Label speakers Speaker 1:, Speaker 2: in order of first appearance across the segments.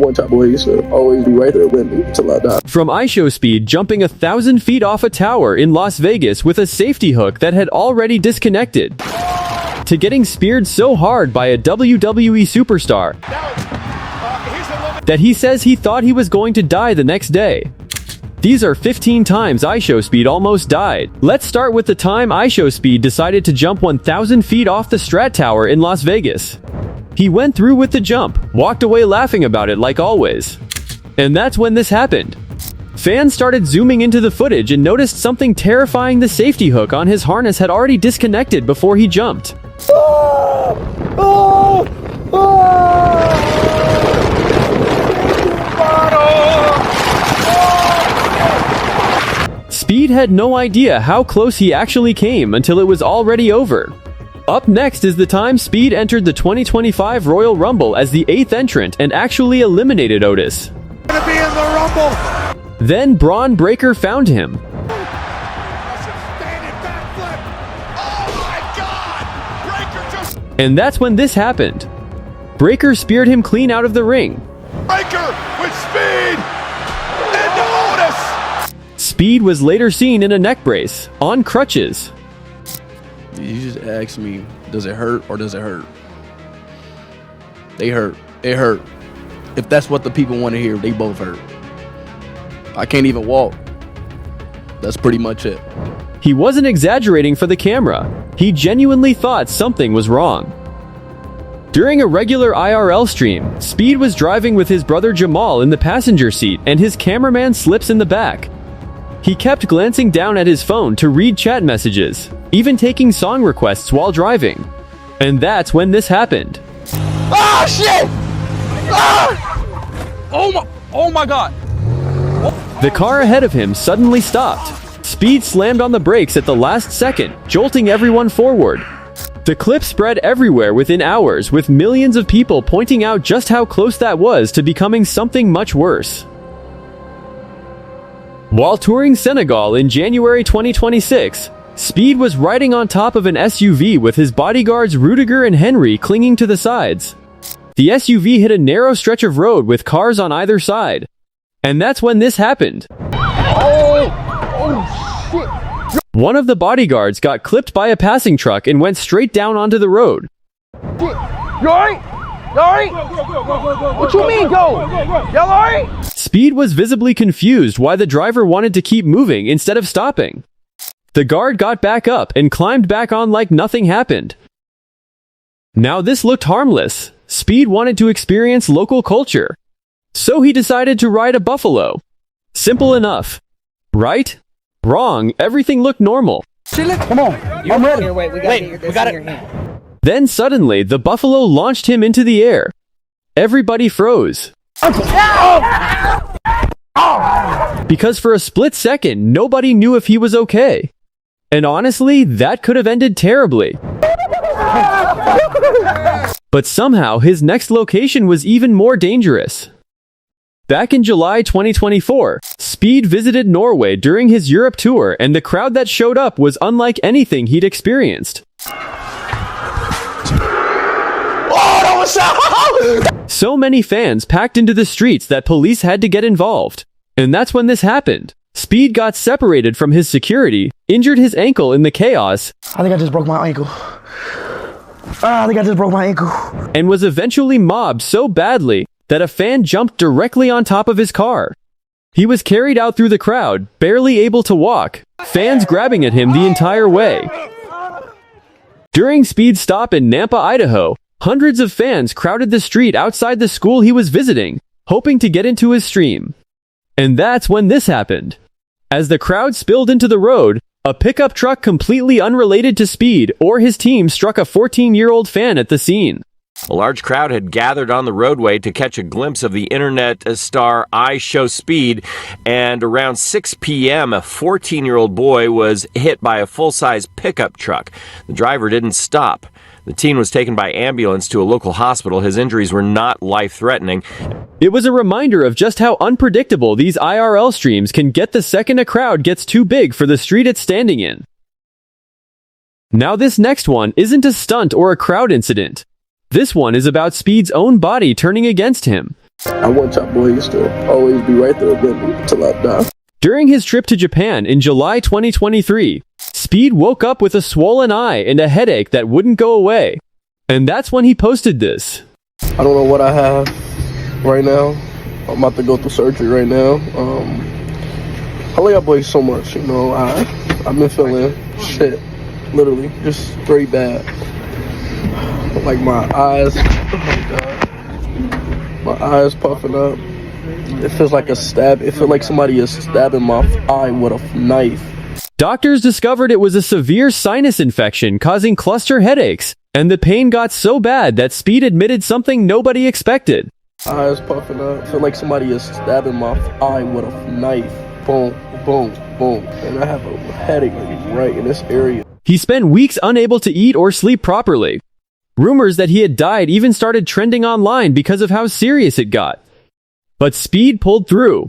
Speaker 1: one top boy used to always be right there with me until I die.
Speaker 2: From iShowSpeed jumping 1,000 feet off a tower in Las Vegas with a safety hook that had already disconnected, to getting speared so hard by a WWE superstar that he says he thought he was going to die the next day. These are 15 times iShowSpeed almost died. Let's start with the time iShowSpeed decided to jump 1,000 feet off the Strat Tower in Las Vegas. He went through with the jump, walked away laughing about it like always. And that's when this happened. Fans started zooming into the footage and noticed something terrifying. The safety hook on his harness had already disconnected before he jumped. Speed had no idea how close he actually came until it was already over. Up next is the time Speed entered the 2025 Royal Rumble as the 8th entrant and actually eliminated Otis.
Speaker 3: Gonna be in the Rumble.
Speaker 2: Then Braun Breaker found him. And that's when this happened. Breaker speared him clean out of the ring.
Speaker 3: Breaker with Speed into Otis.
Speaker 2: Speed was later seen in a neck brace, on crutches.
Speaker 1: You just asked me, does it hurt or does it hurt? They hurt. It hurt. If that's what the people want to hear, they both hurt. I can't even walk. That's pretty much it.
Speaker 2: He wasn't exaggerating for the camera. He genuinely thought something was wrong. During a regular IRL stream, Speed was driving with his brother Jamal in the passenger seat and his cameraman slips in the back. He kept glancing down at his phone to read chat messages, even taking song requests while driving. And that's when this happened.
Speaker 3: Ah, shit! Ah! Oh my god!
Speaker 2: The car ahead of him suddenly stopped. Speed slammed on the brakes at the last second, jolting everyone forward. The clip spread everywhere within hours, with millions of people pointing out just how close that was to becoming something much worse. While touring Senegal in January 2026, Speed was riding on top of an SUV with his bodyguards Rudiger and Henry clinging to the sides. The SUV hit a narrow stretch of road with cars on either side. And that's when this happened.
Speaker 3: Shit!
Speaker 2: One of the bodyguards got clipped by a passing truck and went straight down onto the road.
Speaker 3: You alright? You alright? What you mean, go? Y'all alright?
Speaker 2: Speed was visibly confused why the driver wanted to keep moving instead of stopping. The guard got back up and climbed back on like nothing happened. Now this looked harmless. Speed wanted to experience local culture. So he decided to ride a buffalo. Simple enough. Right? Wrong. Everything looked normal.
Speaker 3: Come on. I'm ready.
Speaker 4: Here, wait, we got it.
Speaker 2: Then suddenly, the buffalo launched him into the air. Everybody froze. Because for a split second, nobody knew if he was okay. And honestly, that could have ended terribly. But somehow, his next location was even more dangerous. Back in July 2024, Speed visited Norway during his Europe tour, and the crowd that showed up was unlike anything he'd experienced. So many fans packed into the streets that police had to get involved. And that's when this happened. Speed got separated from his security, injured his ankle in the chaos,
Speaker 5: I think I just broke my ankle.
Speaker 2: and was eventually mobbed so badly that a fan jumped directly on top of his car. He was carried out through the crowd, barely able to walk, fans grabbing at him the entire way. During Speed's stop in Nampa, Idaho, hundreds of fans crowded the street outside the school he was visiting, hoping to get into his stream. And that's when this happened. As the crowd spilled into the road, a pickup truck completely unrelated to Speed or his team struck a 14-year-old fan at the scene.
Speaker 6: A large crowd had gathered on the roadway to catch a glimpse of the internet star iShowSpeed, and around 6 p.m. a 14-year-old boy was hit by a full-size pickup truck. The driver didn't stop. The teen was taken by ambulance to a local hospital. His injuries were not life-threatening.
Speaker 2: It was a reminder of just how unpredictable these IRL streams can get the second a crowd gets too big for the street it's standing in. Now this next one isn't a stunt or a crowd incident. This one is about Speed's own body turning against him.
Speaker 1: I want y'all boys to always be right there with me till I die.
Speaker 2: During his trip to Japan in July 2023, Speed woke up with a swollen eye and a headache that wouldn't go away. And that's when he posted this.
Speaker 1: I don't know what I have right now. I'm about to go through surgery right now. I love y'all boys so much, you know. I've been feeling shit, literally, just very bad. Like my eyes, oh my God, my eyes puffing up. It feels like a stab. It feels like somebody is stabbing my eye with a knife.
Speaker 2: Doctors discovered it was a severe sinus infection causing cluster headaches, and the pain got so bad that Speed admitted something nobody expected.
Speaker 1: Eyes puffing up. Feel like somebody is stabbing my eye with a knife. Boom, boom, boom. And I have a headache right in this area.
Speaker 2: He spent weeks unable to eat or sleep properly. Rumors that he had died even started trending online because of how serious it got. But Speed pulled through.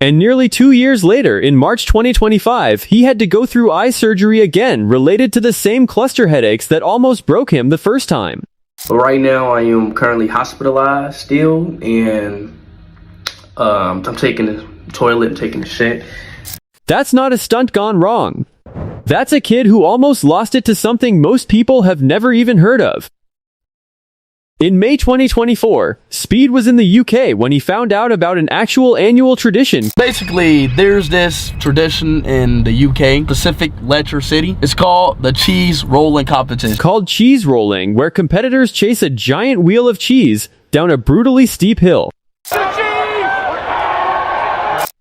Speaker 2: And nearly 2 years later, in March 2025, he had to go through eye surgery again related to the same cluster headaches that almost broke him the first time.
Speaker 1: But right now, I am currently hospitalized still, and I'm taking the toilet and taking the shit.
Speaker 2: That's not a stunt gone wrong. That's a kid who almost lost it to something most people have never even heard of. In May 2024, Speed was in the UK when he found out about an actual annual tradition.
Speaker 1: Basically, there's this tradition in the UK, Pacific Leicester City. It's called the cheese rolling competition.
Speaker 2: Called cheese rolling, where competitors chase a giant wheel of cheese down a brutally steep hill.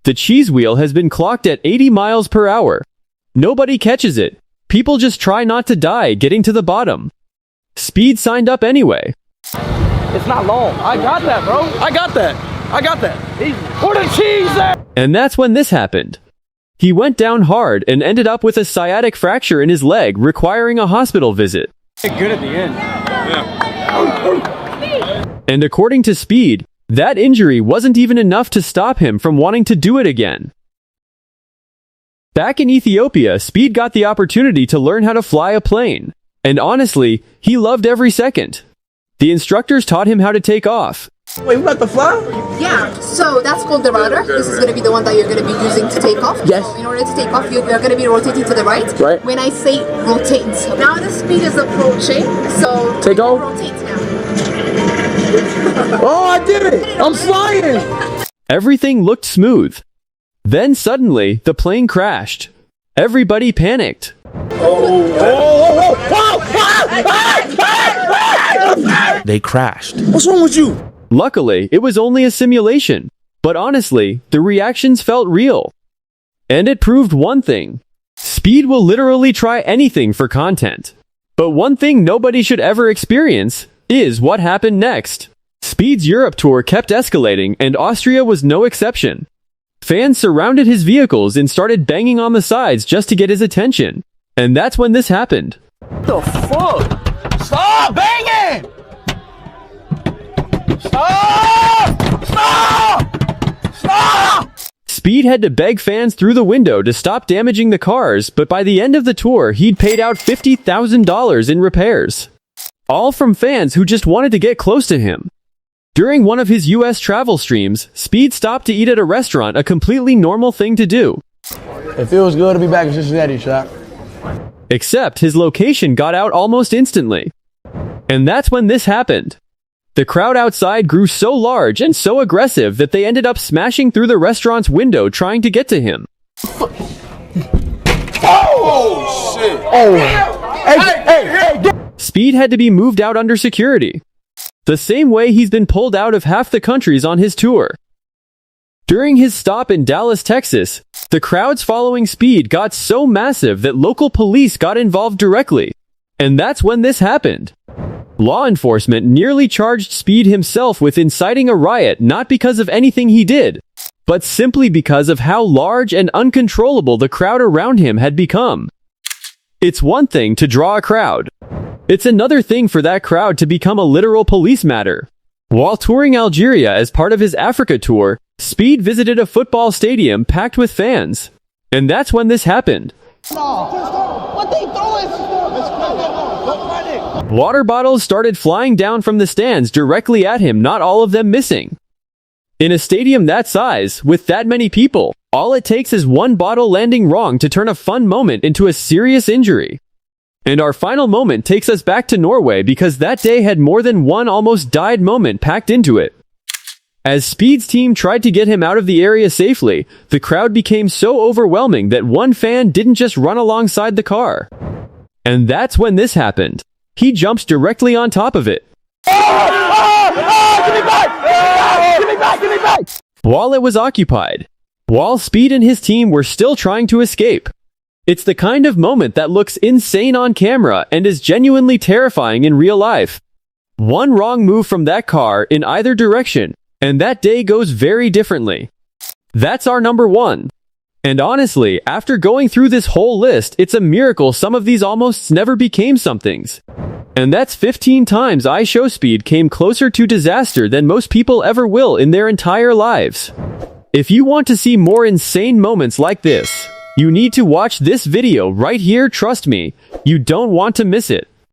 Speaker 2: The cheese wheel has been clocked at 80 miles per hour. Nobody catches it. People just try not to die getting to the bottom. Speed signed up anyway.
Speaker 3: It's not long. I got that, bro. I got that. Put the cheese there.
Speaker 2: And that's when this happened. He went down hard and ended up with a sciatic fracture in his leg, requiring a hospital visit.
Speaker 3: Good at the end. Yeah.
Speaker 2: And according to Speed, that injury wasn't even enough to stop him from wanting to do it again. Back in Ethiopia, Speed got the opportunity to learn how to fly a plane. And honestly, he loved every second. The instructors taught him how to take off.
Speaker 1: Wait, we about to fly?
Speaker 4: Yeah, so that's called the rudder. This is going to be the one that you're going to be using to take off.
Speaker 1: Yes.
Speaker 4: So in order to take off, you're going to be rotating to the right.
Speaker 1: Right.
Speaker 4: When I say rotate. Now the speed is approaching, so
Speaker 1: Take off.
Speaker 4: rotate now.
Speaker 1: Oh, I did it! I'm flying!
Speaker 2: Everything looked smooth. Then suddenly, the plane crashed. Everybody panicked.
Speaker 1: They crashed. What's wrong with you?
Speaker 2: Luckily, it was only a simulation. But honestly, the reactions felt real. And it proved one thing. Speed will literally try anything for content. But one thing nobody should ever experience is what happened next. Speed's Europe tour kept escalating, and Austria was no exception. Fans surrounded his vehicles and started banging on the sides just to get his attention. And that's when this happened.
Speaker 3: What the fuck? Stop banging! Stop! Stop! Stop!
Speaker 2: Speed had to beg fans through the window to stop damaging the cars, but by the end of the tour, he'd paid out $50,000 in repairs. All from fans who just wanted to get close to him. During one of his US travel streams, Speed stopped to eat at a restaurant, a completely normal thing to do.
Speaker 3: It feels good to be back in Cincinnati, Shaq.
Speaker 2: Except his location got out almost instantly. And that's when this happened. The crowd outside grew so large and so aggressive that they ended up smashing through the restaurant's window trying to get to him.
Speaker 3: Oh, shit. Oh. Hey.
Speaker 2: Speed had to be moved out under security. The same way he's been pulled out of half the countries on his tour. During his stop in Dallas, Texas, the crowds following Speed got so massive that local police got involved directly. And that's when this happened. Law enforcement nearly charged Speed himself with inciting a riot, not because of anything he did, but simply because of how large and uncontrollable the crowd around him had become. It's one thing to draw a crowd. It's another thing for that crowd to become a literal police matter. While touring Algeria as part of his Africa tour, Speed visited a football stadium packed with fans. And that's when this happened.
Speaker 3: What they doing? Don't panic.
Speaker 2: Water bottles started flying down from the stands directly at him, not all of them missing. In a stadium that size, with that many people, all it takes is one bottle landing wrong to turn a fun moment into a serious injury. And our final moment takes us back to Norway because that day had more than one almost died moment packed into it. As Speed's team tried to get him out of the area safely, the crowd became so overwhelming that one fan didn't just run alongside the car. And that's when this happened. He jumps directly on top of it. While it was occupied, while Speed and his team were still trying to escape. It's the kind of moment that looks insane on camera and is genuinely terrifying in real life. One wrong move from that car in either direction, and that day goes very differently. That's our number 1. And honestly, after going through this whole list, it's a miracle some of these almost never became somethings. And that's 15 times iShowSpeed came closer to disaster than most people ever will in their entire lives. If you want to see more insane moments like this, you need to watch this video right here, trust me, you don't want to miss it.